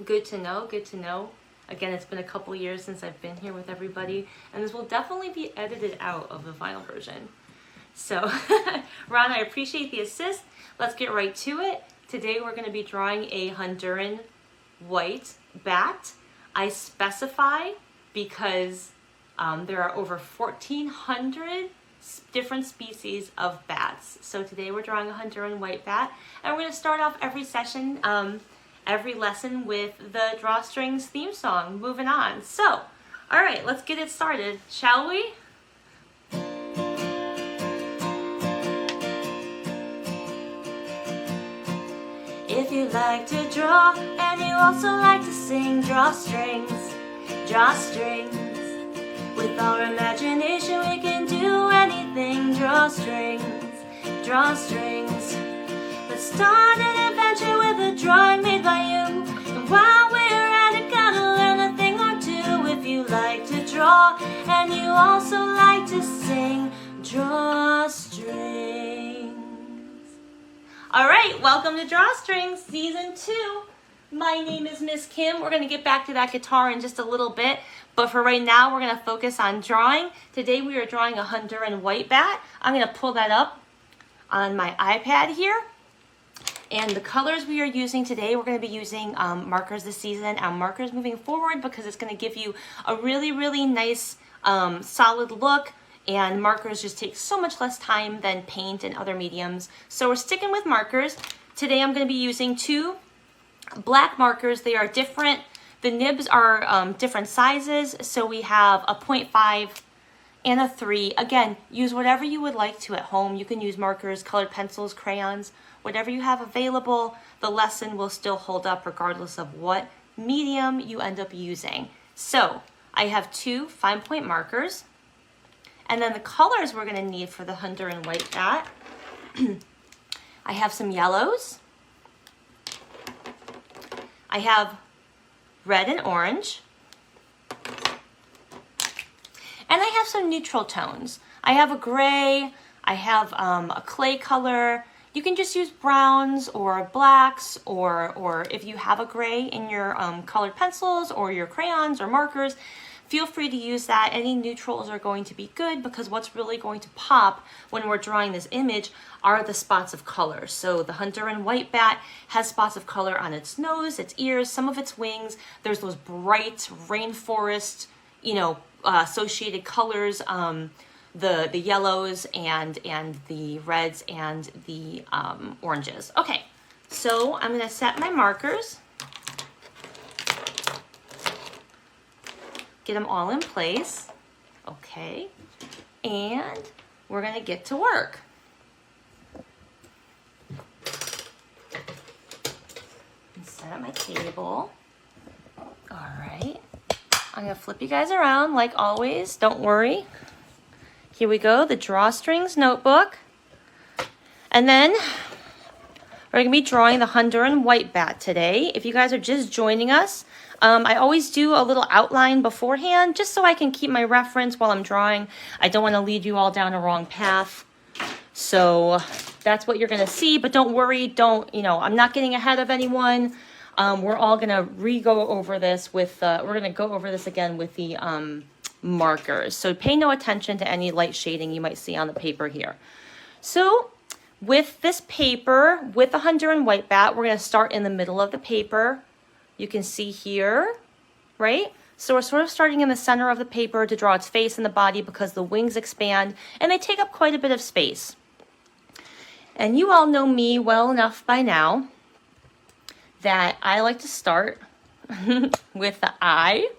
Good to know, good to know. Again, it's been a couple years since I've been here with everybody, and this will definitely be edited out of the final version. So, Ron, I appreciate the assist. Let's get right to it. Today we're going to be drawing a Honduran white bat. I specify because there are over 1,400 different species of bats. So today we're drawing a Honduran white bat, and we're going to start off every session, every lesson with the Drawstrings theme song. Moving on. So, all right, let's get it started, shall we? If you like to draw and you also like to sing, drawstrings, drawstrings. With our imagination we can do anything, drawstrings, drawstrings. Let's start an adventure with a drawing made by you. And while we're at it, gotta learn a thing or two. If you like to draw and you also like to sing, drawstrings. All right, welcome to Drawstrings Season 2. My name is Miss Kim. We're going to get back to that guitar in just a little bit, but for right now, we're going to focus on drawing. Today, we are drawing a Honduran white bat. I'm going to pull that up on my iPad here. And the colors we are using today, we're going to be using markers this season and markers moving forward because it's going to give you a really, really nice, solid look. And markers just take so much less time than paint and other mediums. So we're sticking with markers. Today I'm going to be using 2 black markers. They are different. The nibs are different sizes. So we have a 0.5 and a 3. Again, use whatever you would like to at home. You can use markers, colored pencils, crayons, whatever you have available. The lesson will still hold up regardless of what medium you end up using. So I have 2 fine point markers. And then the colors we're going to need for the Honduran white bat. I have some yellows. I have red and orange. And I have some neutral tones. I have a gray. I have a clay color. You can just use browns or blacks, or if you have a gray in your colored pencils or your crayons or markers, feel free to use that. Any neutrals are going to be good because what's really going to pop when we're drawing this image are the spots of color. So the Honduran white bat has spots of color on its nose, its ears, some of its wings. There's those bright rainforest, associated colors, the yellows and the reds and the oranges. Okay, so I'm gonna set my markers. Get them all in place, okay, and we're gonna get to work. Set up my table. All right, I'm gonna flip you guys around like always, don't worry. Here we go, the Drawstrings notebook. And then we're gonna be drawing the Honduran white bat today. If you guys are just joining us, I always do a little outline beforehand just so I can keep my reference while I'm drawing. I don't want to lead you all down a wrong path. So that's what you're going to see, but don't worry. I'm not getting ahead of anyone. We're all going to re-go over this with, we're going to go over this again with the markers. So pay no attention to any light shading you might see on the paper here. So with this paper, with the Honduran white bat, we're going to start in the middle of the paper. You can see here, right? So we're sort of starting in the center of the paper to draw its face and the body because the wings expand and they take up quite a bit of space. And you all know me well enough by now that I like to start with the eye.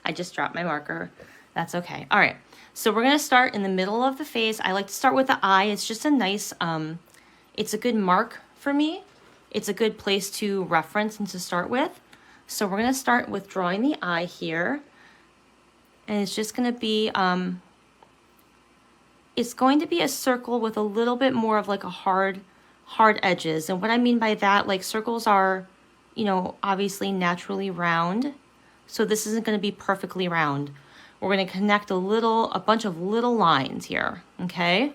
I just dropped my marker. That's okay. All right. So we're going to start in the middle of the face. I like to start with the eye. It's just a nice, it's a good mark for me. It's a good place to reference and to start with. So we're going to start with drawing the eye here. And it's just going to be, it's going to be a circle with a little bit more of like a hard edges. And what I mean by that, like circles are, obviously naturally round. So this isn't going to be perfectly round. We're going to connect a bunch of little lines here, okay?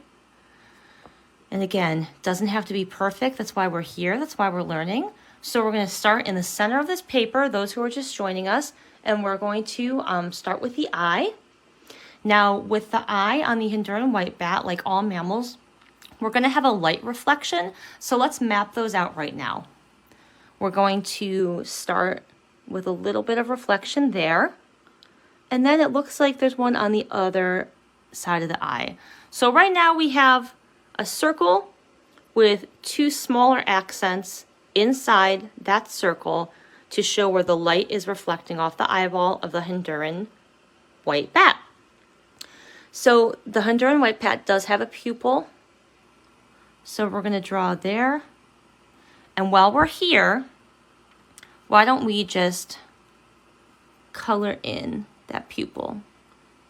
And again, doesn't have to be perfect. That's why we're here. That's why we're learning. So we're going to start in the center of this paper, those who are just joining us, and we're going to start with the eye. Now, with the eye on the Honduran white bat, like all mammals, we're going to have a light reflection. So let's map those out right now. We're going to start with a little bit of reflection there. And then it looks like there's one on the other side of the eye. So right now we have a circle with two smaller accents inside that circle to show where the light is reflecting off the eyeball of the Honduran white bat. So the Honduran white bat does have a pupil. So we're going to draw there. And while we're here, why don't we just color in that pupil?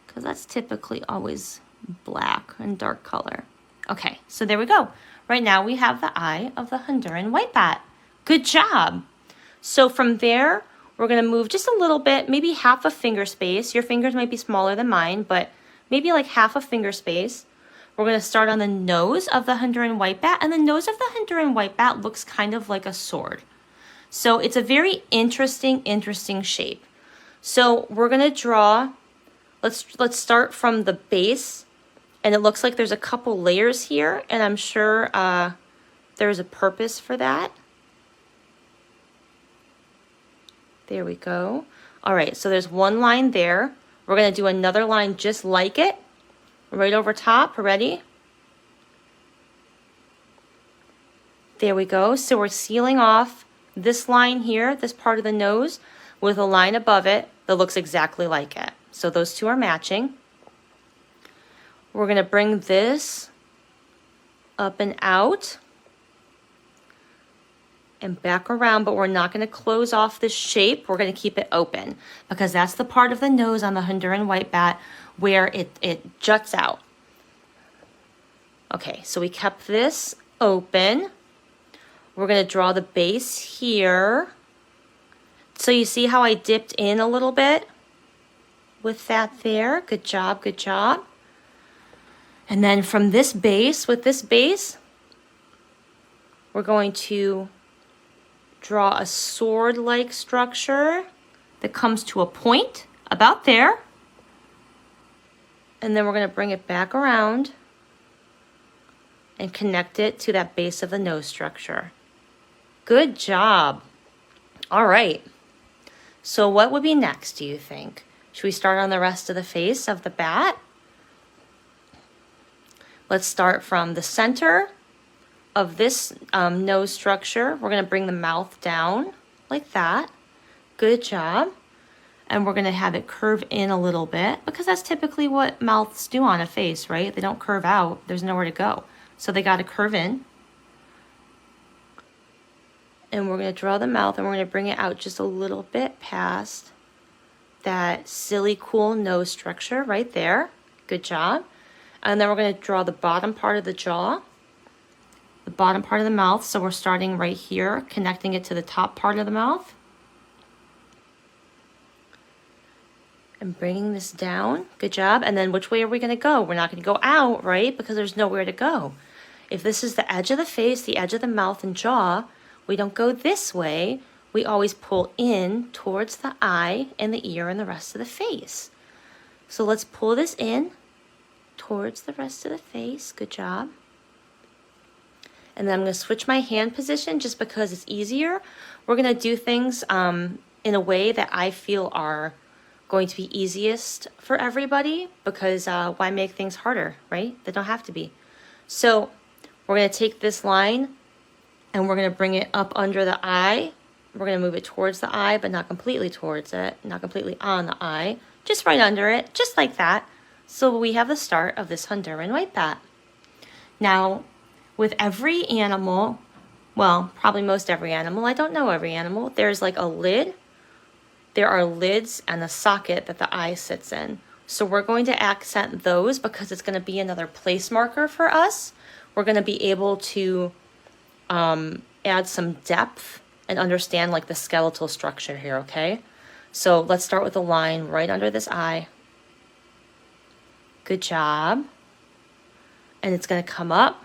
Because that's typically always black and dark color. Okay, so there we go. Right now we have the eye of the Honduran white bat. Good job. So from there, we're going to move just a little bit, maybe half a finger space. Your fingers might be smaller than mine, but maybe like half a finger space. We're going to start on the nose of the Honduran white bat, and the nose of the Honduran white bat looks kind of like a sword. So it's a very interesting shape. So we're going to draw, let's start from the base, and it looks like there's a couple layers here, and I'm sure there's a purpose for that. There we go. All right, so there's one line there. We're going to do another line just like it, right over top. Ready? There we go. So we're sealing off this line here, this part of the nose, with a line above it that looks exactly like it. So those two are matching. We're going to bring this up and out and back around, but we're not going to close off this shape. We're going to keep it open because that's the part of the nose on the Honduran white bat where it juts out. Okay, so we kept this open. We're going to draw the base here. So you see how I dipped in a little bit with that there? Good job, good job. And then from this base, with this base, we're going to draw a sword-like structure that comes to a point about there. And then we're going to bring it back around and connect it to that base of the nose structure. Good job. All right. So what would be next, do you think? Should we start on the rest of the face of the bat? Let's start from the center of this nose structure. We're going to bring the mouth down like that. Good job. And we're going to have it curve in a little bit because that's typically what mouths do on a face, right? They don't curve out. There's nowhere to go. So they got to curve in. And we're going to draw the mouth and we're going to bring it out just a little bit past that silly, cool nose structure right there. Good job. And then we're going to draw the bottom part of the jaw, the bottom part of the mouth. So we're starting right here, connecting it to the top part of the mouth. And bringing this down. Good job. And then which way are we going to go? We're not going to go out, right? Because there's nowhere to go. If this is the edge of the face, the edge of the mouth and jaw, we don't go this way. We always pull in towards the eye and the ear and the rest of the face. So let's pull this in towards the rest of the face. Good job. And then I'm going to switch my hand position just because it's easier. We're going to do things in a way that I feel are going to be easiest for everybody because why make things harder, right? They don't have to be. So we're going to take this line and we're going to bring it up under the eye. We're going to move it towards the eye, but not completely towards it, not completely on the eye, just right under it, just like that. So we have the start of this Honduran white bat. Now, with every animal, well, probably most every animal, I don't know every animal, there's like a lid. There are lids and a socket that the eye sits in. So we're going to accent those because it's going to be another place marker for us. We're going to be able to add some depth and understand like the skeletal structure here, okay? So let's start with a line right under this eye. Good job. And it's going to come up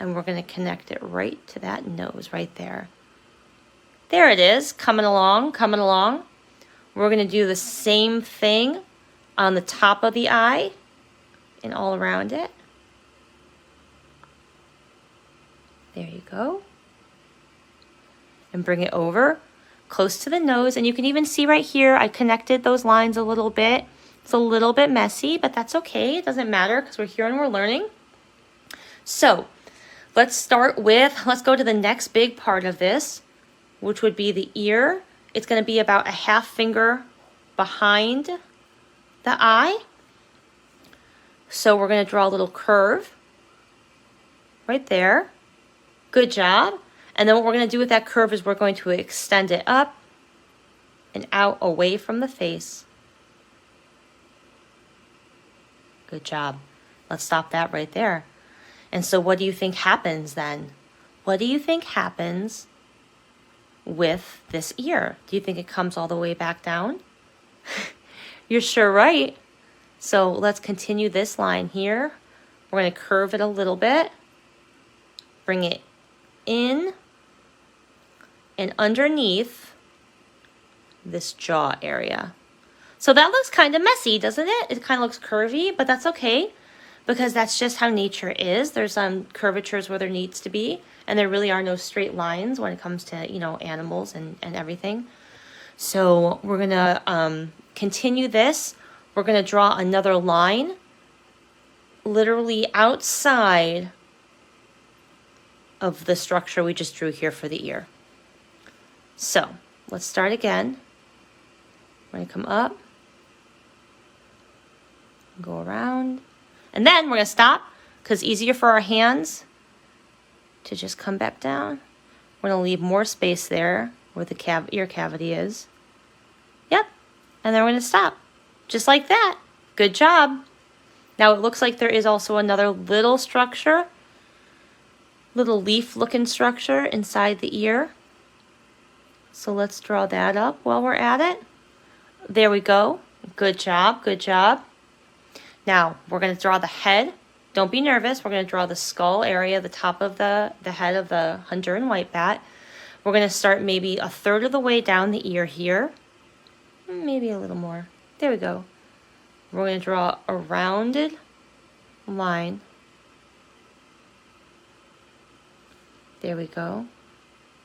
and we're going to connect it right to that nose right there. There it is, coming along, coming along. We're going to do the same thing on the top of the eye and all around it. There you go. And bring it over close to the nose. And you can even see right here, I connected those lines a little bit. It's a little bit messy, but that's okay. It doesn't matter because we're here and we're learning. So let's go to the next big part of this, which would be the ear. It's going to be about a half finger behind the eye. So we're going to draw a little curve right there. Good job. And then what we're going to do with that curve is we're going to extend it up and out away from the face. Good job. Let's stop that right there. And so what do you think happens then? What do you think happens with this ear? Do you think it comes all the way back down? You're sure right. So let's continue this line here. We're going to curve it a little bit. Bring it in and underneath this jaw area. So that looks kind of messy, doesn't it? It kind of looks curvy, but that's okay because that's just how nature is. There's some curvatures where there needs to be, and there really are no straight lines when it comes to, you know, animals and everything. So we're gonna continue this. We're gonna draw another line literally outside of the structure we just drew here for the ear. So let's start again. We're gonna come up, go around, and then we're gonna stop because it's easier for our hands to just come back down. We're gonna leave more space there where the ear cavity is. Yep, and then we're gonna stop, just like that. Good job. Now it looks like there is also another little structure, little leaf-looking structure inside the ear. So let's draw that up while we're at it. There we go. Good job, good job. Now we're going to draw the head. Don't be nervous. We're going to draw the skull area, the top of the head of the Honduran whitebat. We're going to start maybe a third of the way down the ear here. Maybe a little more. There we go. We're going to draw a rounded line. There we go.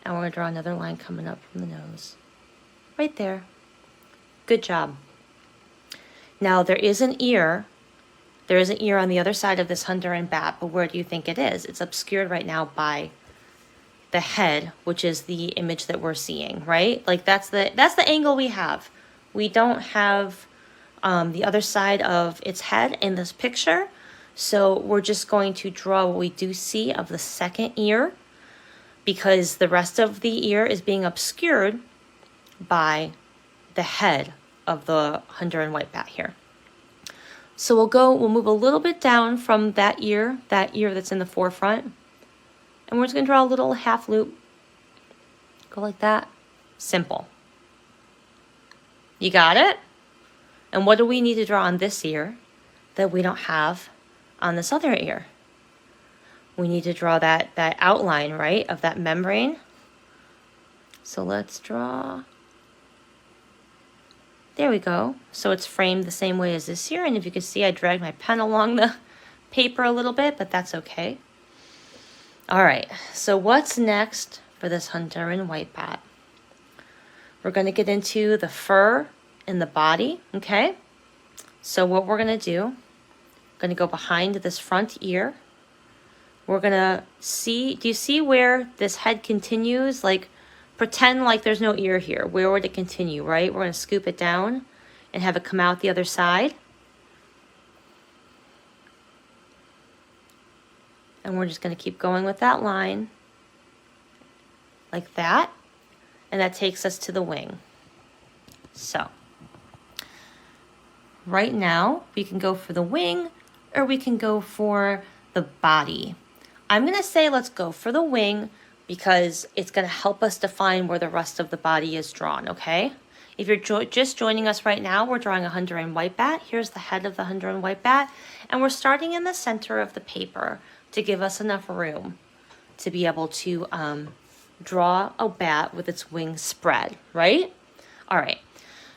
And we're going to draw another line coming up from the nose. Right there. Good job. Now there is an ear. There is an ear on the other side of this Honduran bat, but where do you think it is? It's obscured right now by the head, which is the image that we're seeing, right? Like that's the angle we have. We don't have the other side of its head in this picture. So we're just going to draw what we do see of the second ear, because the rest of the ear is being obscured by the head of the Honduran whitebat here. So we'll move a little bit down from that ear that's in the forefront, and we're just gonna draw a little half loop. Go like that. Simple. You got it? And what do we need to draw on this ear that we don't have on this other ear? We need to draw that outline, right, of that membrane. So let's draw. There we go. So it's framed the same way as this ear, and if you can see, I dragged my pen along the paper a little bit, but that's okay. All right, so what's next for this Honduran whitebat? We're going to get into the fur and the body, okay? So what we're going to do, going to go behind this front ear. We're going to see, do you see where this head continues? Like, pretend like there's no ear here. Where would it continue, right? We're going to scoop it down and have it come out the other side. And we're just going to keep going with that line like that. And that takes us to the wing. So right now we can go for the wing or we can go for the body. I'm going to say let's go for the wing because it's going to help us define where the rest of the body is drawn, okay? If you're just joining us right now, we're drawing a Honduran whitebat. Here's the head of the Honduran whitebat, and we're starting in the center of the paper to give us enough room to be able to draw a bat with its wings spread, right? All right,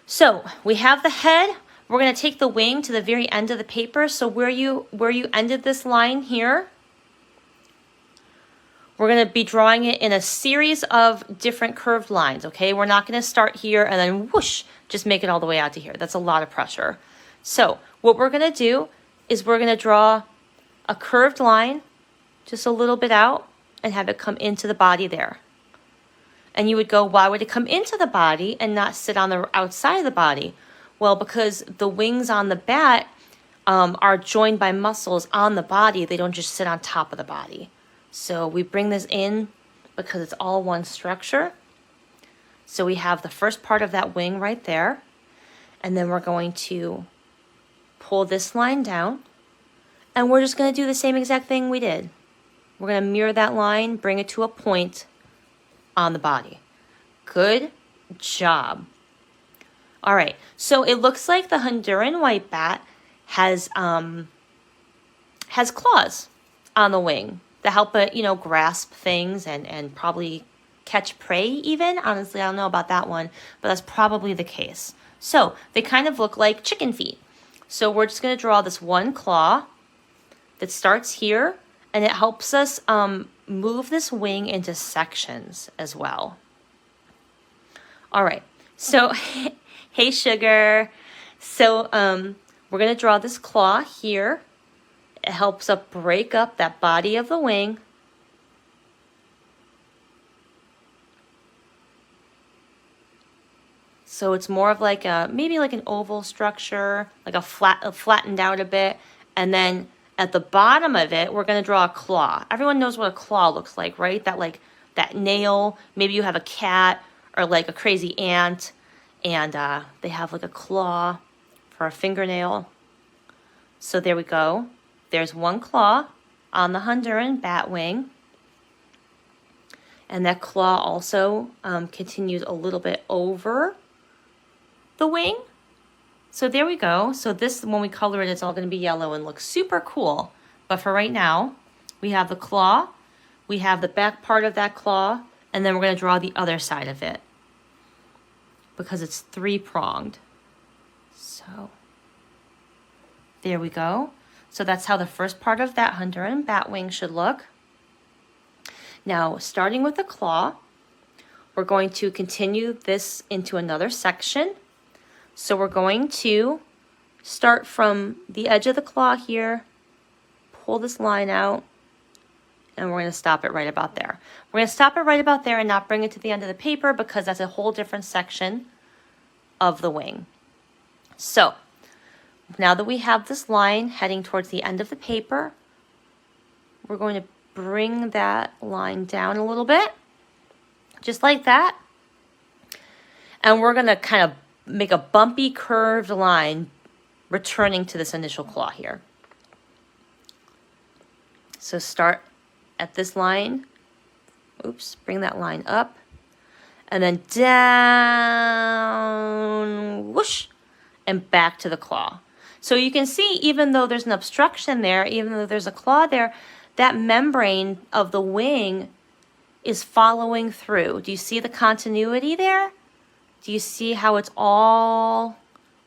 so we have the head. We're going to take the wing to the very end of the paper. So where you ended this line here, we're going to be drawing it in a series of different curved lines, okay? We're not going to start here and then whoosh, just make it all the way out to here. That's a lot of pressure. So what we're going to do is we're going to draw a curved line just a little bit out and have it come into the body there. And you would go, why would it come into the body and not sit on the outside of the body? Well, because the wings on the bat are joined by muscles on the body. They don't just sit on top of the body. So we bring this in because it's all one structure. So we have the first part of that wing right there. And then we're going to pull this line down. And we're just going to do the same exact thing we did. We're going to mirror that line, bring it to a point on the body. Good job. All right, so it looks like the Honduran white bat has claws on the wing to help it, grasp things and probably catch prey even. Honestly, I don't know about that one, but that's probably the case. So they kind of look like chicken feet. So we're just going to draw this one claw that starts here, and it helps us move this wing into sections as well. All right, so hey sugar. So we're going to draw this claw here. It helps us break up that body of the wing. So it's more of like maybe like an oval structure, like flattened out a bit. And then at the bottom of it, we're going to draw a claw. Everyone knows what a claw looks like, right? That nail. Maybe you have a cat or like a crazy ant, and they have like a claw for a fingernail. So there we go. There's one claw on the Honduran bat wing. And that claw also continues a little bit over the wing. So there we go. So this, when we color it, it's all going to be yellow and look super cool. But for right now, we have the claw, we have the back part of that claw, and then we're going to draw the other side of it because it's three-pronged. So there we go. So that's how the first part of that Honduran bat wing should look. Now, starting with the claw, we're going to continue this into another section. So we're going to start from the edge of the claw here, pull this line out, and we're going to stop it right about there. We're going to stop it right about there and not bring it to the end of the paper because that's a whole different section of the wing. So now that we have this line heading towards the end of the paper, we're going to bring that line down a little bit, just like that. And we're going to kind of make a bumpy curved line returning to this initial claw here. So start at this line, oops, bring that line up, and then down, whoosh, and back to the claw. So you can see, even though there's an obstruction there, even though there's a claw there, that membrane of the wing is following through. Do you see the continuity there? Do you see how it's all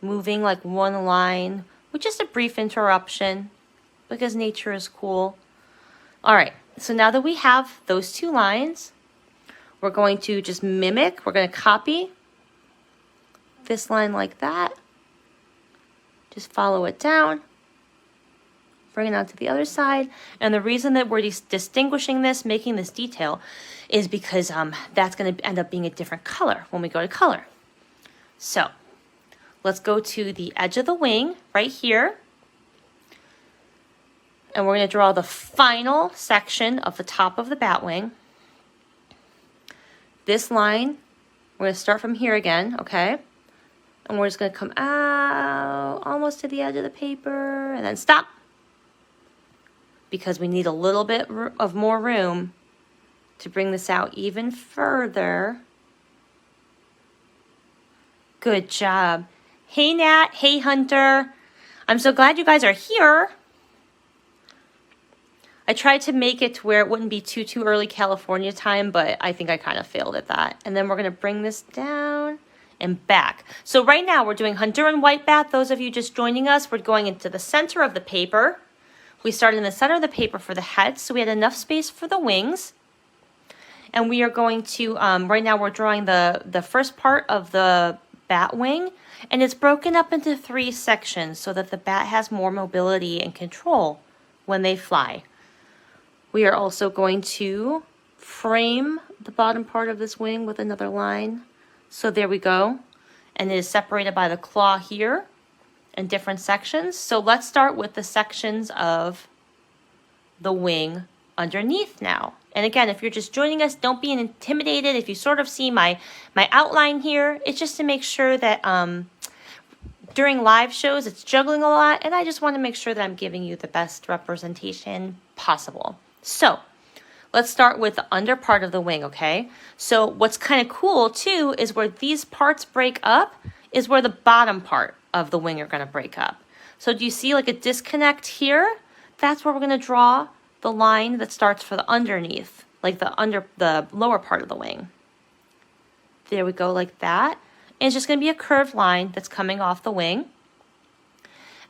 moving like one line with just a brief interruption because nature is cool? All right, so now that we have those two lines, we're going to just mimic, we're going to copy this line like that. Just follow it down, bring it out to the other side. And the reason that we're distinguishing this, making this detail, is because that's going to end up being a different color when we go to color. So let's go to the edge of the wing right here. And we're going to draw the final section of the top of the bat wing. This line, we're going to start from here again, okay? And we're just going to come out almost to the edge of the paper and then stop. Because we need a little bit of more room to bring this out even further. Good job. Hey Nat, hey Hunter. I'm so glad you guys are here. I tried to make it to where it wouldn't be too early California time, but I think I kind of failed at that. And then we're going to bring this down and back. So right now we're doing Honduran white bat. Those of you just joining us, we're going into the center of the paper. We started in the center of the paper for the head, so we had enough space for the wings. And we are going to, right now we're drawing the first part of the bat wing, and it's broken up into 3 sections so that the bat has more mobility and control when they fly. We are also going to frame the bottom part of this wing with another line. So there we go. And it is separated by the claw here in different sections. So let's start with the sections of the wing underneath now. And again, if you're just joining us, don't be intimidated. If you sort of see my outline here, it's just to make sure that during live shows, it's juggling a lot. And I just want to make sure that I'm giving you the best representation possible. So let's start with the under part of the wing, okay? So what's kind of cool too is where these parts break up is where the bottom part of the wing are going to break up. So do you see like a disconnect here? That's where we're going to draw the line that starts for the underneath, like the lower part of the wing. There we go, like that. And it's just going to be a curved line that's coming off the wing.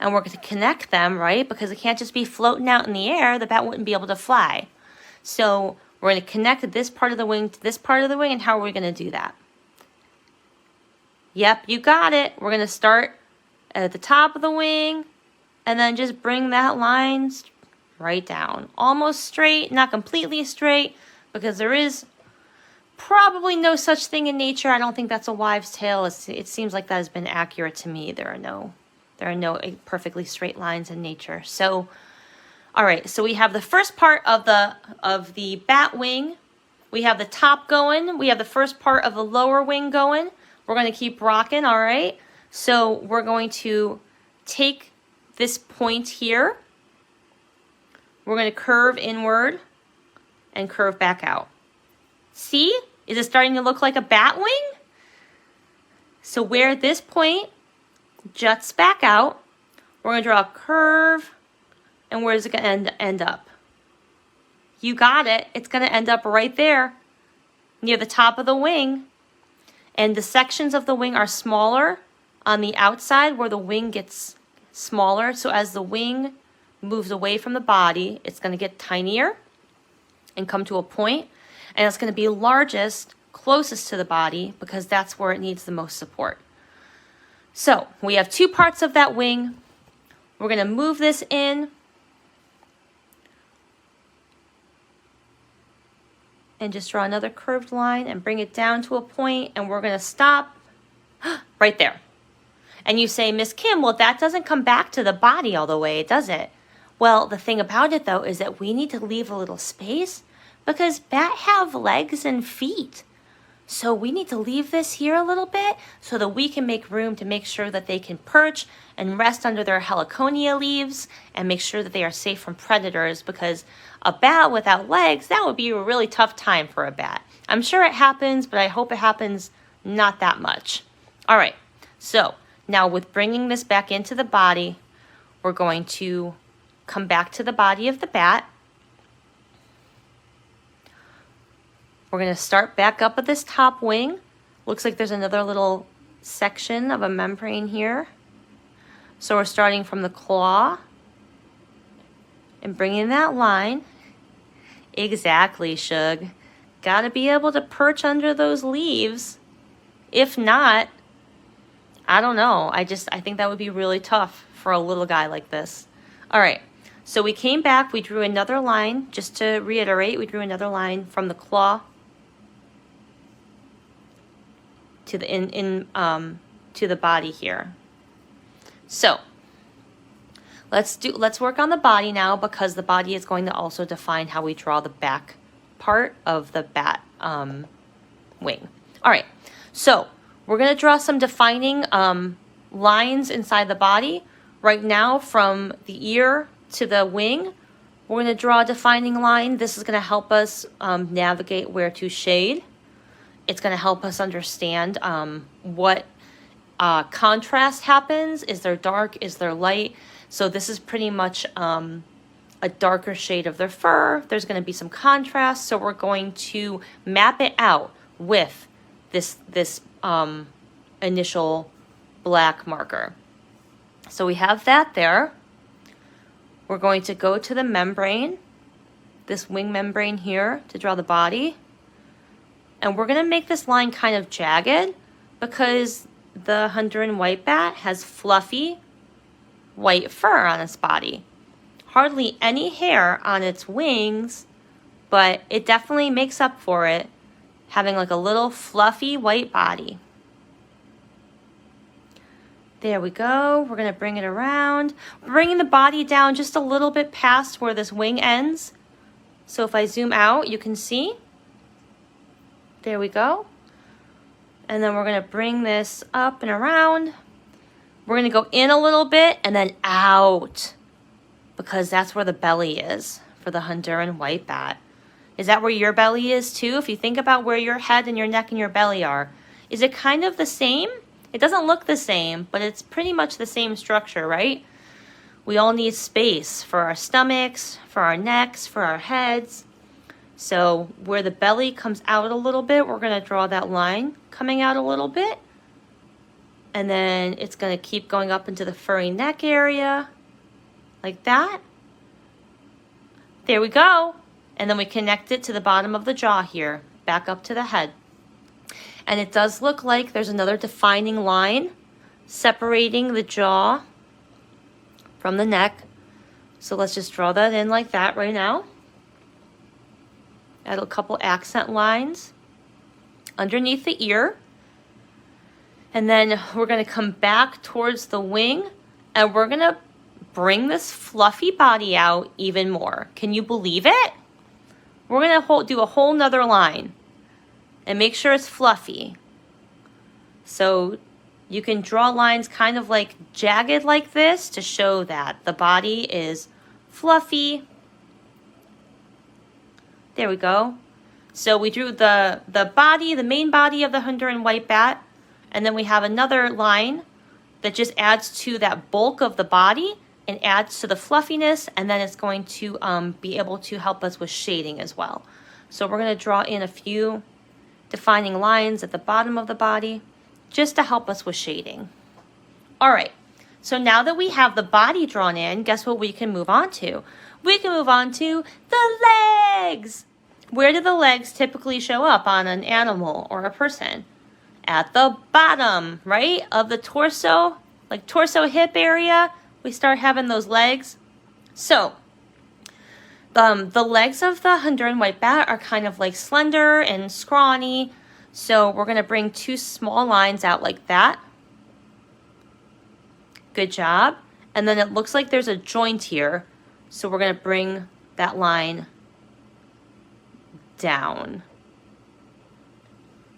And we're going to connect them, right? Because it can't just be floating out in the air. The bat wouldn't be able to fly. So we're going to connect this part of the wing to this part of the wing. And how are we going to do that? Yep, you got it. We're going to start at the top of the wing and then just bring that line right down. Almost straight, not completely straight, because there is probably no such thing in nature. I don't think that's a wives' tale. It seems like that has been accurate to me. There are no perfectly straight lines in nature. So, all right. So we have the first part of the bat wing. We have the top going. We have the first part of the lower wing going. We're going to keep rocking. All right. So we're going to take this point here. We're going to curve inward and curve back out. See? Is it starting to look like a bat wing? So where this point juts back out, we're going to draw a curve, and where is it going to end up? You got it. It's going to end up right there near the top of the wing. And the sections of the wing are smaller on the outside where the wing gets smaller. So as the wing moves away from the body, it's going to get tinier and come to a point, and it's going to be largest closest to the body because that's where it needs the most support. So we have 2 parts of that wing. We're going to move this in and just draw another curved line and bring it down to a point, and we're going to stop right there. And you say, Miss Kim, well, that doesn't come back to the body all the way, does it? Well, the thing about it, though, is that we need to leave a little space because bats have legs and feet. So we need to leave this here a little bit so that we can make room to make sure that they can perch and rest under their heliconia leaves and make sure that they are safe from predators, because a bat without legs, that would be a really tough time for a bat. I'm sure it happens, but I hope it happens not that much. All right, so now with bringing this back into the body, we're going to come back to the body of the bat. We're going to start back up at this top wing. Looks like there's another little section of a membrane here. So we're starting from the claw and bringing that line. Exactly, Shug. Got to be able to perch under those leaves. If not, I don't know. I think that would be really tough for a little guy like this. All right. So we came back. We drew another line. Just to reiterate, we drew another line from the claw to the to the body here. So let's work on the body now, because the body is going to also define how we draw the back part of the bat wing. All right, so we're going to draw some defining lines inside the body. Right now, from the ear to the wing, we're going to draw a defining line. This is going to help us navigate where to shade. It's going to help us understand what contrast happens. Is there dark? Is there light? So this is pretty much a darker shade of their fur. There's going to be some contrast, so we're going to map it out with this initial black marker. So we have that there. We're going to go to the membrane, this wing membrane here, to draw the body. And we're going to make this line kind of jagged because the Honduran white bat has fluffy white fur on its body. Hardly any hair on its wings, but it definitely makes up for it, having like a little fluffy white body. There we go. We're going to bring it around. We're bringing the body down just a little bit past where this wing ends. So if I zoom out, you can see. There we go. And then we're going to bring this up and around. We're going to go in a little bit and then out, because that's where the belly is for the Honduran white bat. Is that where your belly is too? If you think about where your head and your neck and your belly are, is it kind of the same? It doesn't look the same, but it's pretty much the same structure, right? We all need space for our stomachs, for our necks, for our heads. So where the belly comes out a little bit, we're going to draw that line coming out a little bit. And then it's going to keep going up into the furry neck area, like that. There we go. And then we connect it to the bottom of the jaw here, back up to the head. And it does look like there's another defining line separating the jaw from the neck. So let's just draw that in like that right now. Add a couple accent lines underneath the ear. And then we're going to come back towards the wing, and we're going to bring this fluffy body out even more. Can you believe it? We're going to do a whole nother line and make sure it's fluffy. So you can draw lines kind of like jagged like this to show that the body is fluffy. There we go. So we drew the body, the main body of the Honduran white bat, and then we have another line that just adds to that bulk of the body and adds to the fluffiness, and then it's going to be able to help us with shading as well. So we're going to draw in a few defining lines at the bottom of the body just to help us with shading. All right, so now that we have the body drawn in, guess what we can move on to? We can move on to the legs. Where do the legs typically show up on an animal or a person? At the bottom, right, of the torso, like torso hip area, we start having those legs. So the legs of the Honduran white bat are kind of like slender and scrawny. So we're going to bring two small lines out like that. Good job. And then it looks like there's a joint here. So we're going to bring that line down.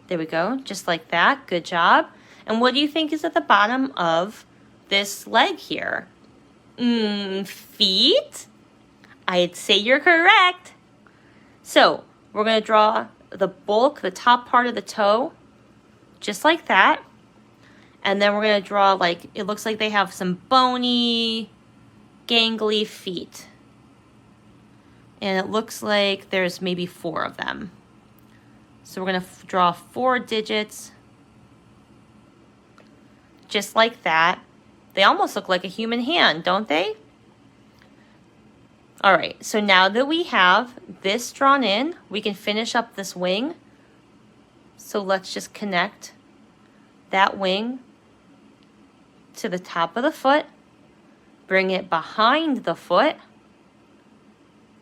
There we go, just like that. Good job. And what do you think is at the bottom of this leg here? Feet? I'd say you're correct. So we're going to draw the bulk, the top part of the toe, just like that. And then we're going to draw, like, it looks like they have some bony, gangly feet. And it looks like there's maybe 4 of them. So we're going to draw 4 digits, just like that. They almost look like a human hand, don't they? All right, so now that we have this drawn in, we can finish up this wing. So let's just connect that wing to the top of the foot, bring it behind the foot,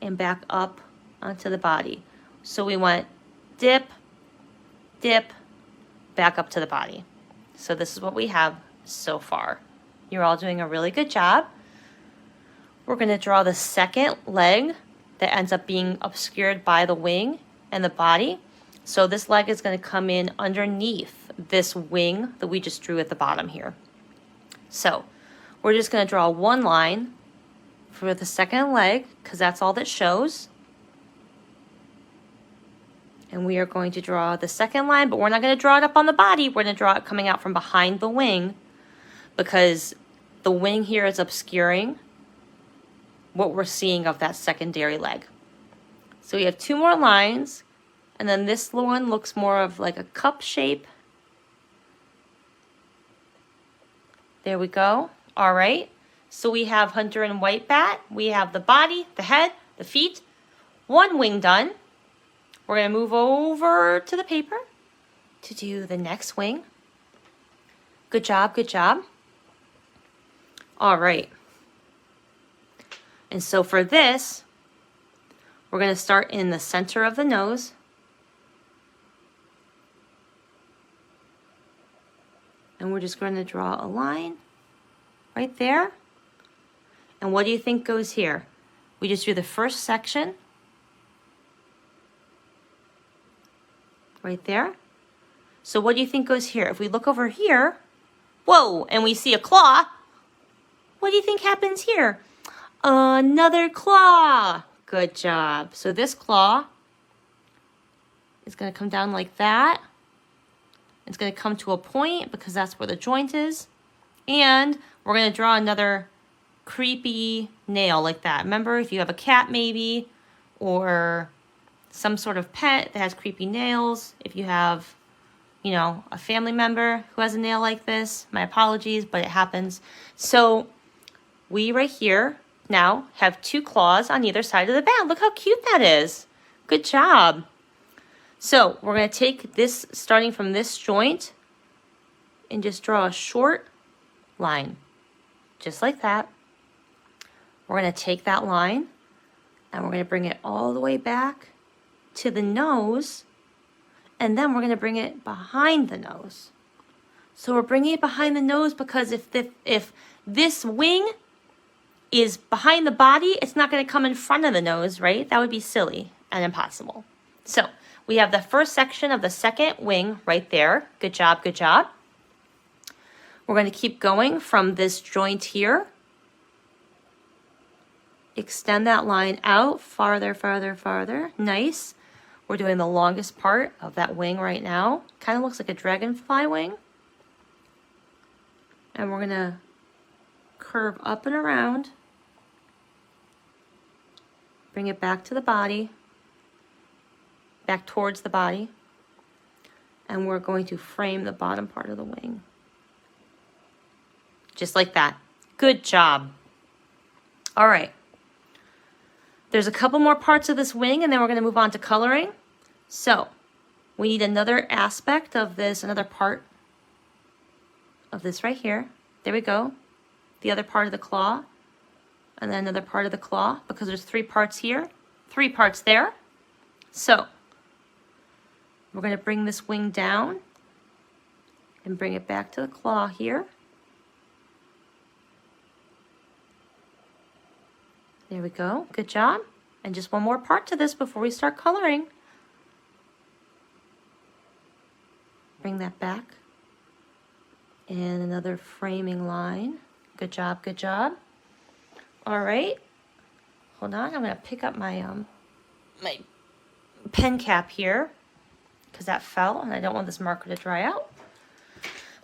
and back up onto the body. So we went dip, dip, back up to the body. So this is what we have so far. You're all doing a really good job. We're going to draw the second leg that ends up being obscured by the wing and the body. So this leg is going to come in underneath this wing that we just drew at the bottom here. So we're just going to draw one line for the second leg because that's all that shows. And we are going to draw the second line, but we're not going to draw it up on the body. We're going to draw it coming out from behind the wing because the wing here is obscuring what we're seeing of that secondary leg. So we have 2 more lines, and then this one looks more of like a cup shape. There we go. All right. So we have Honduran white bat. We have the body, the head, the feet. 1 wing done. We're going to move over to the paper to do the next wing. Good job, good job. All right. And so for this, we're going to start in the center of the nose. And we're just going to draw a line right there. And what do you think goes here? We just do the first section right there. So what do you think goes here? If we look over here, whoa, and we see a claw, what do you think happens here? Another claw. Good job. So this claw is going to come down like that. It's going to come to a point because that's where the joint is. And we're going to draw another creepy nail like that. Remember, if you have a cat maybe, or some sort of pet that has creepy nails, if you have, you know, a family member who has a nail like this, my apologies, but it happens. So we right here now have 2 claws on either side of the bat. Look how cute that is. Good job. So we're going to take this, starting from this joint, and just draw a short line, just like that. We're going to take that line, and we're going to bring it all the way back to the nose, and then we're going to bring it behind the nose. So we're bringing it behind the nose because if this wing is behind the body, it's not going to come in front of the nose, right? That would be silly and impossible. So we have the first section of the second wing right there. Good job, good job. We're going to keep going from this joint here. Extend that line out farther, farther, farther. Nice. We're doing the longest part of that wing right now. Kind of looks like a dragonfly wing. And we're going to curve up and around. Bring it back to the body. Back towards the body. And we're going to frame the bottom part of the wing. Just like that. Good job. All right. There's a couple more parts of this wing, and then we're going to move on to coloring. So we need another aspect of this, another part of this right here. There we go. The other part of the claw, and then another part of the claw, because there's 3 parts here, 3 parts there. So we're going to bring this wing down and bring it back to the claw here. There we go. Good job. And just one more part to this before we start coloring. Bring that back. And another framing line. Good job, good job. All right. Hold on. I'm going to pick up my my pen cap here because that fell and I don't want this marker to dry out.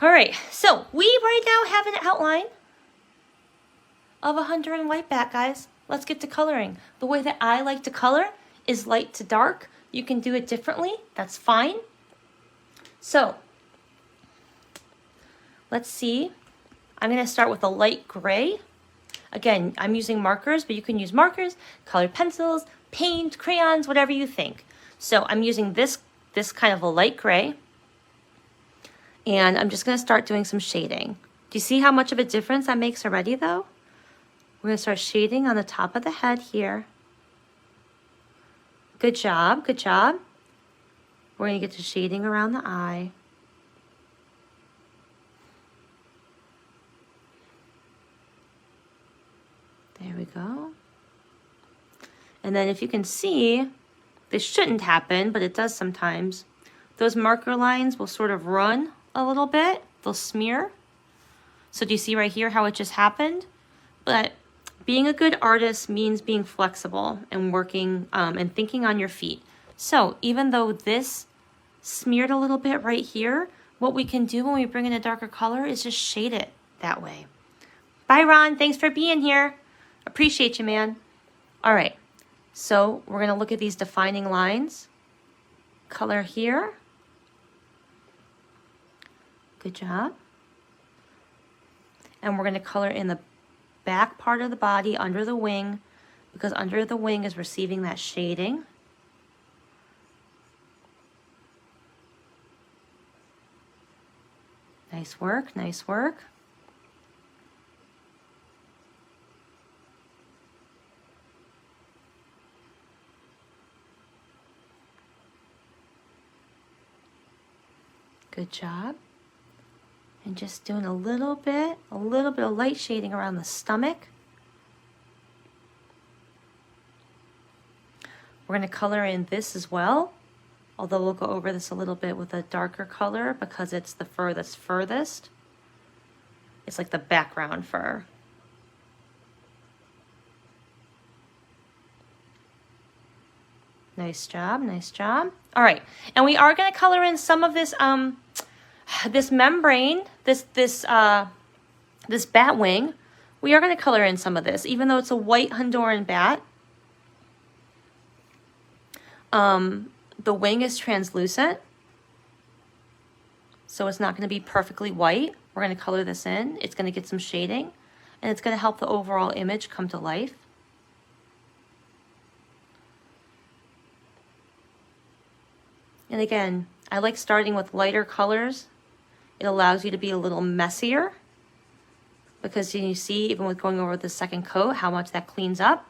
All right. So we right now have an outline of a Honduran white bat, guys. Let's get to coloring. The way that I like to color is light to dark. You can do it differently. That's fine. So let's see. I'm going to start with a light gray. Again, I'm using markers, but you can use markers, colored pencils, paint, crayons, whatever you think. So I'm using this kind of a light gray. And I'm just going to start doing some shading. Do you see how much of a difference that makes already, though? We're going to start shading on the top of the head here. Good job, good job. We're going to get to shading around the eye. There we go. And then if you can see, this shouldn't happen, but it does sometimes. Those marker lines will sort of run a little bit. They'll smear. So do you see right here how it just happened? But being a good artist means being flexible and working and thinking on your feet. So even though this smeared a little bit right here, what we can do when we bring in a darker color is just shade it that way. Bye, Ron. Thanks for being here. Appreciate you, man. All right, so we're gonna look at these defining lines. Color here. Good job. And we're gonna color in the back part of the body under the wing, because under the wing is receiving that shading. Nice work, nice work. Good job. And just doing a little bit of light shading around the stomach. We're going to color in this as well, although we'll go over this a little bit with a darker color because it's the fur that's furthest. It's like the background fur. Nice job, nice job. All right, and we are going to color in some of this this membrane, this bat wing. We are going to color in some of this, even though it's a white Honduran bat. The wing is translucent, so it's not going to be perfectly white. We're going to color this in. It's going to get some shading, and it's going to help the overall image come to life. And again, I like starting with lighter colors. It allows you to be a little messier because you see, even with going over the second coat, how much that cleans up.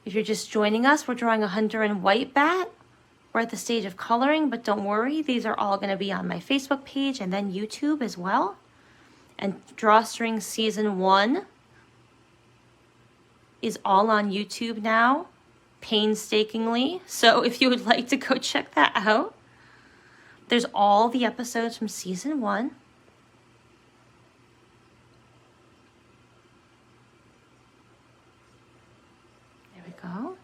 If you're just joining us, we're drawing a Honduran white bat. We're at the stage of coloring, but don't worry, these are all going to be on my Facebook page and then YouTube as well. And Drawstrings Season 1 is all on YouTube now, painstakingly. So if you would like to go check that out, there's all the episodes from Season 1. There we go.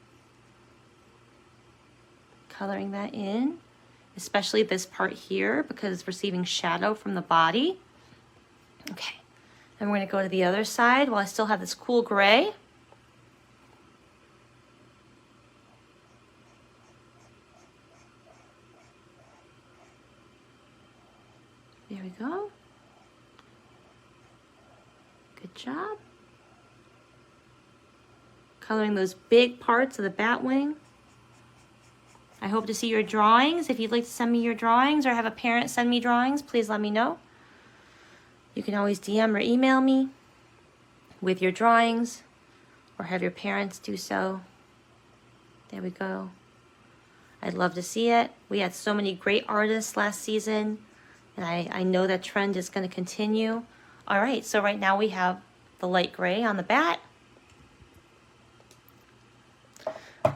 Coloring that in, especially this part here because it's receiving shadow from the body. Okay, and we're going to go to the other side while I still have this cool gray. There we go. Good job. Coloring those big parts of the bat wing. I hope to see your drawings. If you'd like to send me your drawings or have a parent send me drawings, please let me know. You can always DM or email me with your drawings or have your parents do so. There we go. I'd love to see it. We had so many great artists last season, and I know that trend is going to continue. All right, so right now we have the light gray on the bat.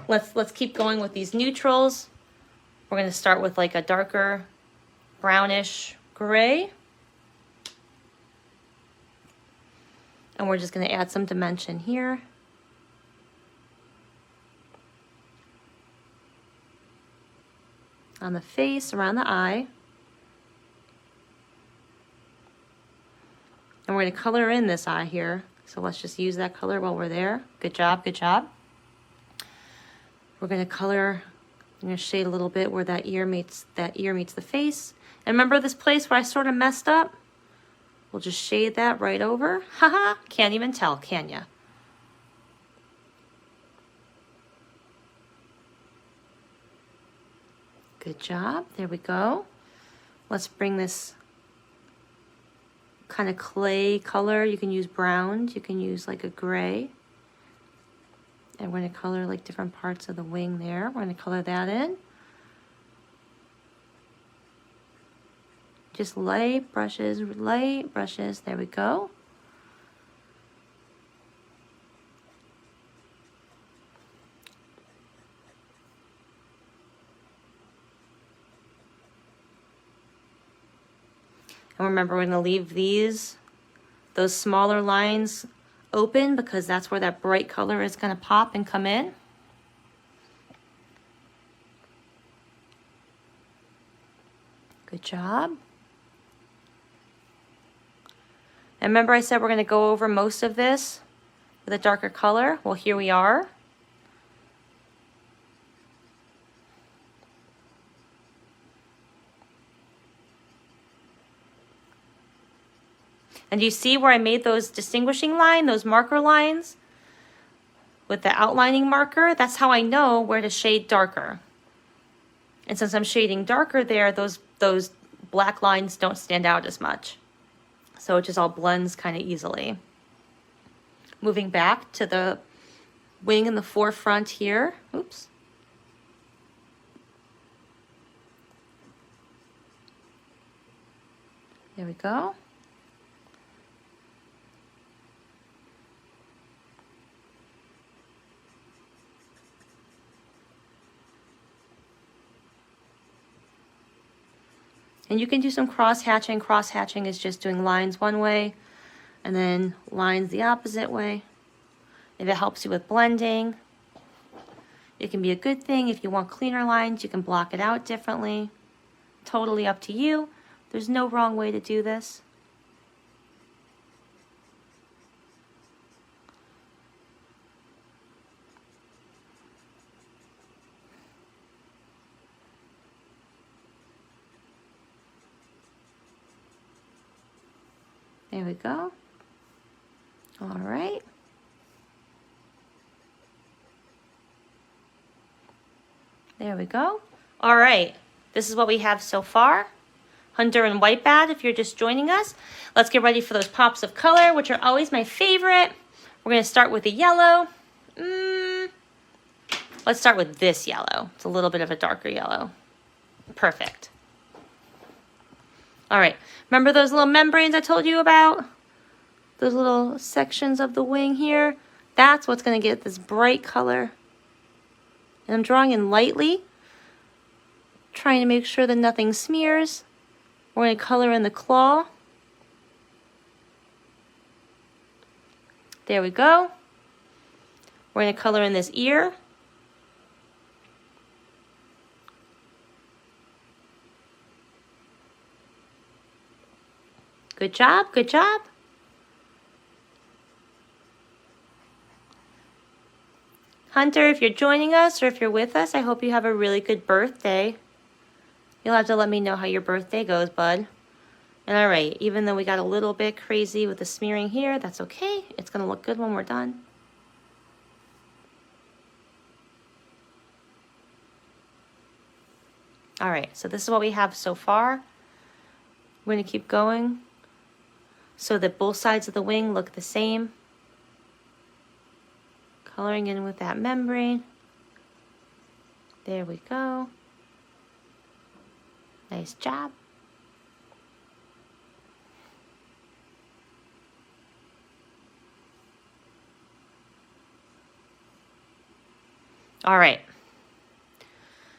Let's keep going with these neutrals. We're going to start with like a darker brownish gray. And we're just going to add some dimension here. On the face, around the eye. And we're going to color in this eye here. So let's just use that color while we're there. Good job, good job. We're going to color, I'm going to shade a little bit where that ear meets the face. And remember this place where I sort of messed up? We'll just shade that right over. Haha, can't even tell, can ya? Good job, there we go. Let's bring this kind of clay color. You can use browns, you can use like a gray. And we're going to color like different parts of the wing there. We're going to color that in. Just light brushes, there we go. And remember, we're going to leave those smaller lines open because that's where that bright color is going to pop and come in. Good job. And remember I said we're going to go over most of this with a darker color. Well, here we are. And do you see where I made those distinguishing line, those marker lines with the outlining marker? That's how I know where to shade darker. And since I'm shading darker there, those black lines don't stand out as much. So it just all blends kind of easily. Moving back to the wing in the forefront here. Oops. There we go. And you can do some cross-hatching. Cross-hatching is just doing lines one way and then lines the opposite way. If it helps you with blending, it can be a good thing. If you want cleaner lines, you can block it out differently. Totally up to you. There's no wrong way to do this. There we go. All right. There we go. All right. This is what we have so far. Honduran white bat, if you're just joining us. Let's get ready for those pops of color, which are always my favorite. We're going to start with the yellow. Let's start with this yellow. It's a little bit of a darker yellow. Perfect. All right, remember those little membranes I told you about? Those little sections of the wing here? That's what's gonna get this bright color. And I'm drawing in lightly, trying to make sure that nothing smears. We're gonna color in the claw. There we go. We're gonna color in this ear. Good job, good job. Hunter, if you're joining us or if you're with us, I hope you have a really good birthday. You'll have to let me know how your birthday goes, bud. And all right, even though we got a little bit crazy with the smearing here, that's okay. It's gonna look good when we're done. All right, so this is what we have so far. We're gonna keep going so that both sides of the wing look the same. Coloring in with that membrane. There we go. Nice job. All right.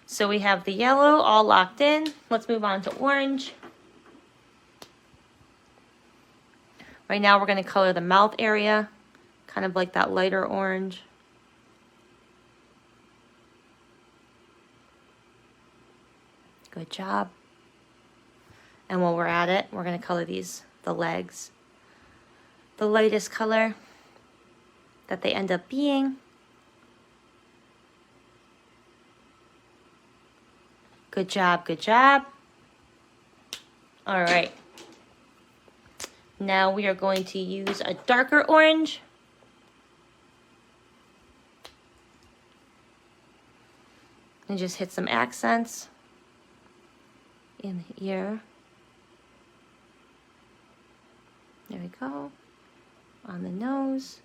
So we have the yellow all locked in. Let's move on to orange. Right now we're going to color the mouth area, kind of like that lighter orange. Good job. And while we're at it, we're going to color the legs. The lightest color that they end up being. Good job, good job. All right. Now we are going to use a darker orange. And just hit some accents in the ear. There we go. On the nose.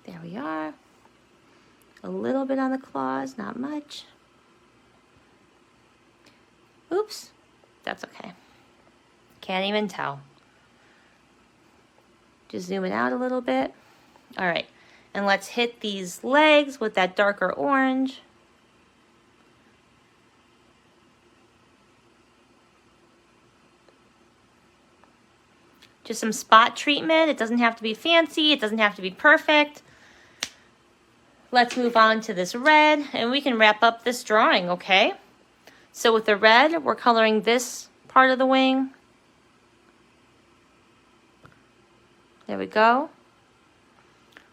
There we are. A little bit on the claws, not much. Oops. That's okay. Can't even tell. Just zoom it out a little bit. All right. And let's hit these legs with that darker orange. Just some spot treatment. It doesn't have to be fancy. It doesn't have to be perfect. Let's move on to this red and we can wrap up this drawing, okay? So with the red, we're coloring this part of the wing. There we go.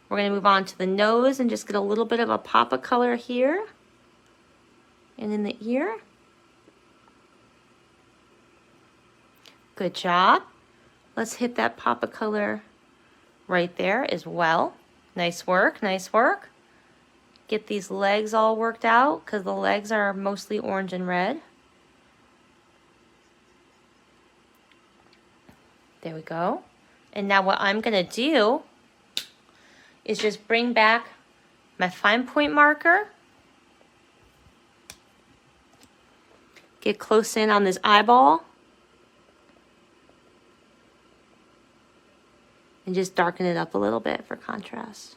We're going to move on to the nose and just get a little bit of a pop of color here and in the ear. Good job. Let's hit that pop of color right there as well. Nice work, nice work. Get these legs all worked out because the legs are mostly orange and red. There we go. And now what I'm going to do is just bring back my fine point marker. Get close in on this eyeball. And just darken it up a little bit for contrast.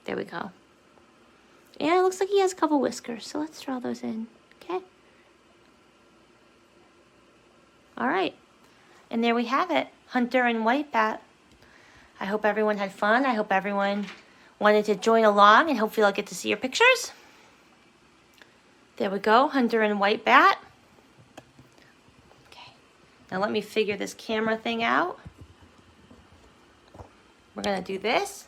There we go. And it looks like he has a couple whiskers, so let's draw those in, okay? All right, and there we have it, Honduran white bat. I hope everyone had fun. I hope everyone wanted to join along, and hopefully I'll get to see your pictures. There we go, Honduran white bat. Okay, now let me figure this camera thing out. We're gonna do this.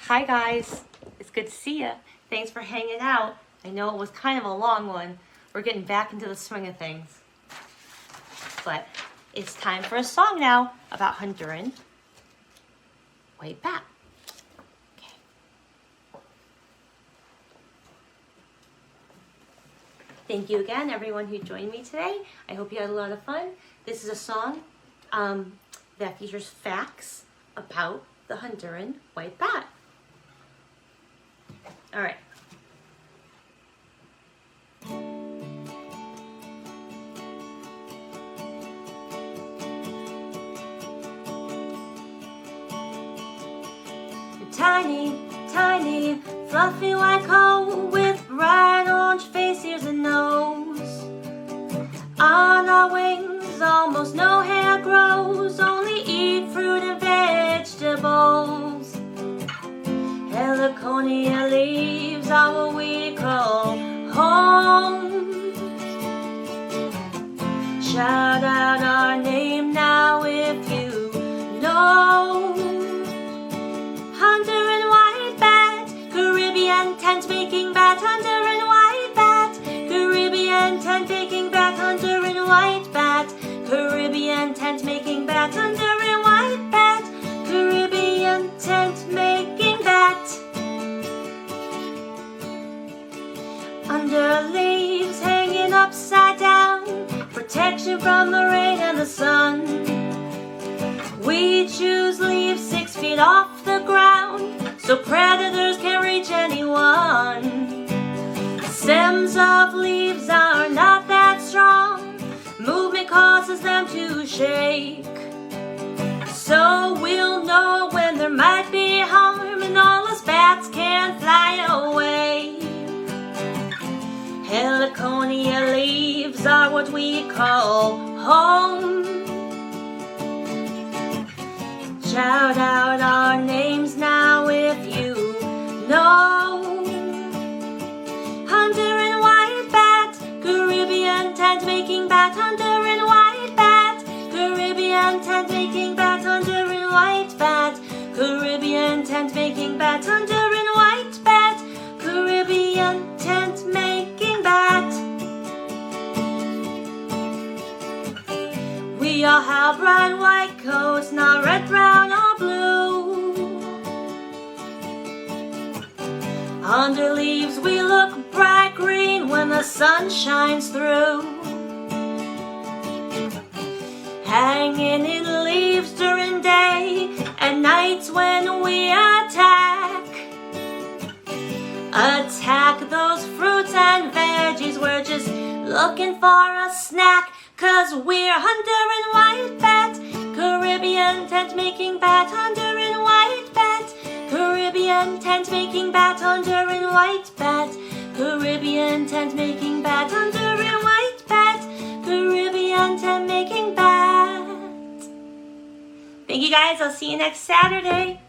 Hi guys, it's good to see you. Thanks for hanging out. I know it was kind of a long one. We're getting back into the swing of things. But it's time for a song now about Honduran white bat. Okay. Thank you again, everyone who joined me today. I hope you had a lot of fun. This is a song that features facts about the Honduran white bat. All right. Tiny, tiny, fluffy white coat with bright orange face, ears and nose. On our wings, almost no hair grows, only eat fruit and vegetables. Heliconia leaves are what we call home. Shout out our name now if you know. Honduran white bat, Caribbean tent making bat, Honduran white bat, Caribbean tent making bat, Honduran white bat, Caribbean tent making bat, Honduran white bat, Caribbean tent making bat. Under leaves hanging upside down, protection from the rain and the sun. We choose leaves 6 feet off the ground, so predators can't reach anyone. Stems of leaves are not that strong, movement causes them to shake. So we'll know when there might be harm, and all us bats can fly away. Heliconia leaves are what we call home. Shout out our names now if you know. Honduran white bat, Caribbean tent making bat, Honduran white bat, Caribbean tent making bat, Honduran white bat, Caribbean tent making bat, Honduran white bat, Caribbean tent making bat. We all have bright white coats, not red, brown, or blue. Under leaves we look bright green when the sun shines through. Hanging in leaves during day and nights when we attack. Attack those fruits and veggies, we're just looking for a snack. 'Cause we're Honduran white bat, Caribbean tent making bat, Honduran white bat, Caribbean tent making bat, Honduran white bat, Caribbean tent making bat, Honduran white bat, Caribbean tent making bat. Thank you guys, I'll see you next Saturday.